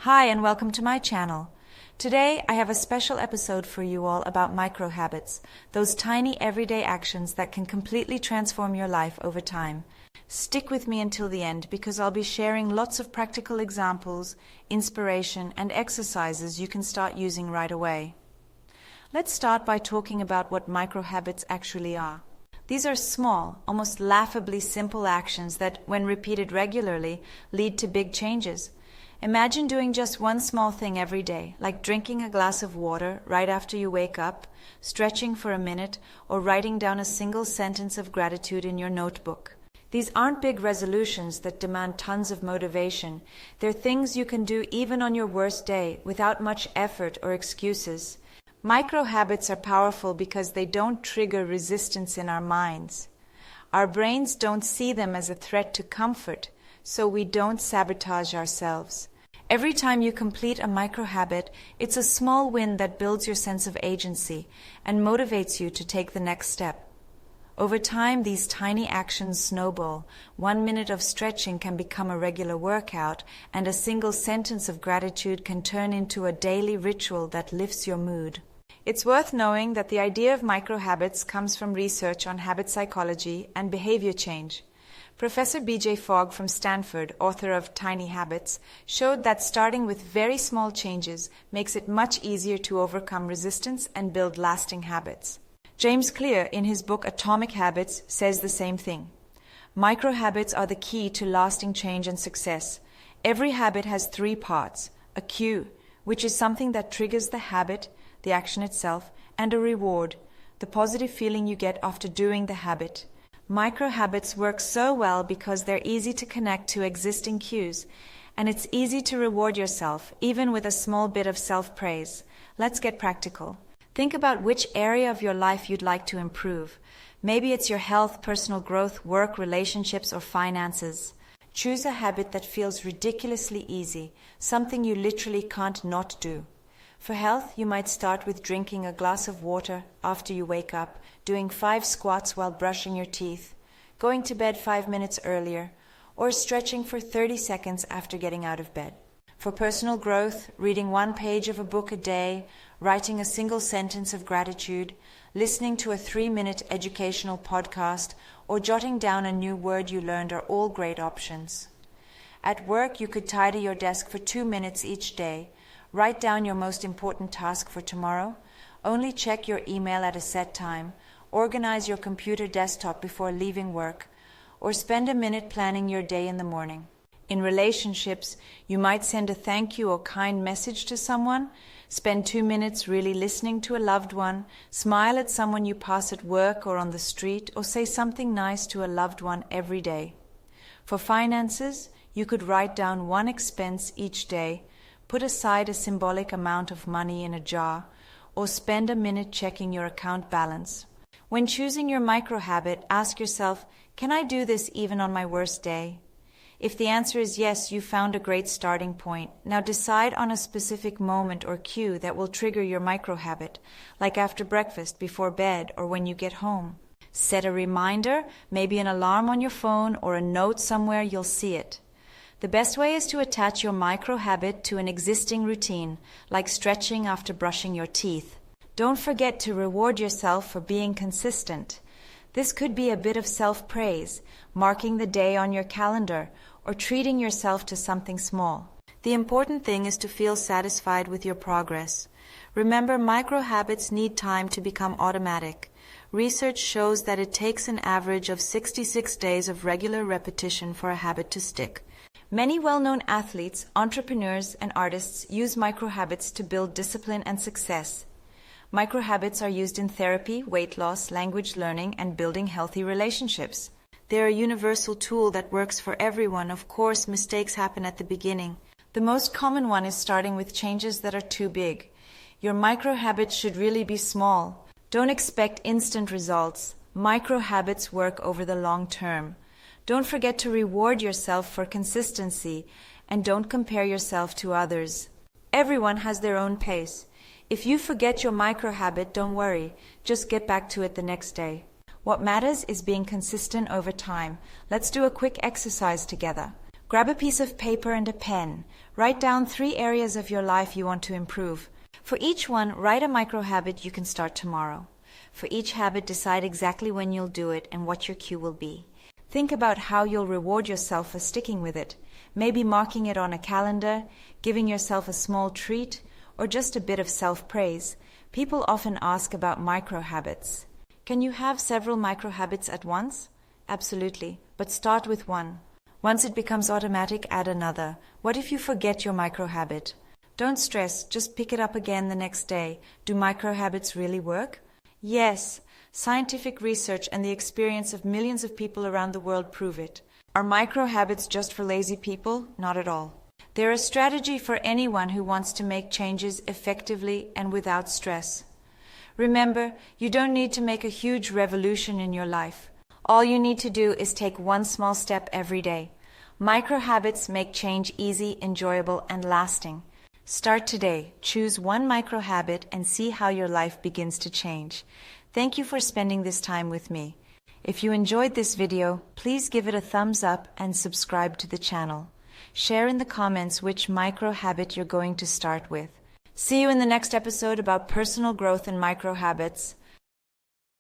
Hi and welcome to my channel. Today I have a special episode for you all about micro habits, those tiny everyday actions that can completely transform your life over time. Stick with me until the end because I'll be sharing lots of practical examples, inspiration and exercises you can start using right away. Let's start by talking about what micro habits actually are. These are small, almost laughably simple actions that, when repeated regularly, lead to big changes. Imagine doing just one small thing every day, like drinking a glass of water right after you wake up, stretching for a minute, or writing down a single sentence of gratitude in your notebook. These aren't big resolutions that demand tons of motivation. They're things you can do even on your worst day without much effort or excuses. Micro habits are powerful because they don't trigger resistance in our minds. Our brains don't see them as a threat to comfort, so we don't sabotage ourselves. Every time you complete a micro habit, it's a small win that builds your sense of agency and motivates you to take the next step. Over time, these tiny actions snowball. 1 minute of stretching can become a regular workout, and a single sentence of gratitude can turn into a daily ritual that lifts your mood. It's worth knowing that the idea of micro habits comes from research on habit psychology and behavior change. Professor B.J. Fogg from Stanford, author of Tiny Habits, showed that starting with very small changes makes it much easier to overcome resistance and build lasting habits. James Clear, in his book Atomic Habits, says the same thing. Micro habits are the key to lasting change and success. Every habit has 3 parts: a cue, which is something that triggers the habit, the action itself, and a reward, the positive feeling you get after doing the habit. Micro habits work so well because they're easy to connect to existing cues, and it's easy to reward yourself, even with a small bit of self-praise. Let's get practical. Think about which area of your life you'd like to improve. Maybe it's your health, personal growth, work, relationships, or finances. Choose a habit that feels ridiculously easy, something you literally can't not do. For health, you might start with drinking a glass of water after you wake up, doing 5 squats while brushing your teeth, going to bed 5 minutes earlier, or stretching for 30 seconds after getting out of bed. For personal growth, reading 1 page of a book a day, writing a single sentence of gratitude, listening to a 3-minute educational podcast, or jotting down a new word you learned are all great options. At work, you could tidy your desk for 2 minutes each day. Write down your most important task for tomorrow. Only check your email at a set time. Organize your computer desktop before leaving work. Or spend a minute planning your day in the morning. In relationships, you might send a thank you or kind message to someone, spend 2 minutes really listening to a loved one, smile at someone you pass at work or on the street, or say something nice to a loved one every day. For finances, you could write down 1 expense each day, put aside a symbolic amount of money in a jar, or spend a minute checking your account balance. When choosing your micro habit, ask yourself, can I do this even on my worst day? If the answer is yes, you found a great starting point. Now decide on a specific moment or cue that will trigger your micro habit, like after breakfast, before bed, or when you get home. Set a reminder, maybe an alarm on your phone or a note somewhere you'll see it. The best way is to attach your micro habit to an existing routine, like stretching after brushing your teeth. Don't forget to reward yourself for being consistent. This could be a bit of self-praise, marking the day on your calendar, or treating yourself to something small. The important thing is to feel satisfied with your progress. Remember, micro habits need time to become automatic. Research shows that it takes an average of 66 days of regular repetition for a habit to stick. Many well-known athletes, entrepreneurs, and artists use micro-habits to build discipline and success. Micro-habits are used in therapy, weight loss, language learning, and building healthy relationships. They're a universal tool that works for everyone. Of course, mistakes happen at the beginning. The most common one is starting with changes that are too big. Your micro-habits should really be small. Don't expect instant results. Micro-habits work over the long term. Don't forget to reward yourself for consistency, and don't compare yourself to others. Everyone has their own pace. If you forget your micro habit, don't worry. Just get back to it the next day. What matters is being consistent over time. Let's do a quick exercise together. Grab a piece of paper and a pen. Write down 3 areas of your life you want to improve. For each one, write a micro habit you can start tomorrow. For each habit, decide exactly when you'll do it and what your cue will be. Think about how you'll reward yourself for sticking with it. Maybe marking it on a calendar, giving yourself a small treat, or just a bit of self-praise. People often ask about micro habits. Can you have several micro habits at once? Absolutely, but start with one. Once it becomes automatic, add another. What if you forget your micro habit? Don't stress, just pick it up again the next day. Do micro habits really work? Yes, scientific research and the experience of millions of people around the world prove it. Are micro habits just for lazy people? Not at all. They're a strategy for anyone who wants to make changes effectively and without stress. Remember, you don't need to make a huge revolution in your life. All you need to do is take one small step every day. Micro habits make change easy, enjoyable, and lasting. Start today. Choose one micro habit and see how your life begins to change. Thank you for spending this time with me. If you enjoyed this video, please give it a thumbs up and subscribe to the channel. Share in the comments which micro habit you're going to start with. See you in the next episode about personal growth and micro habits.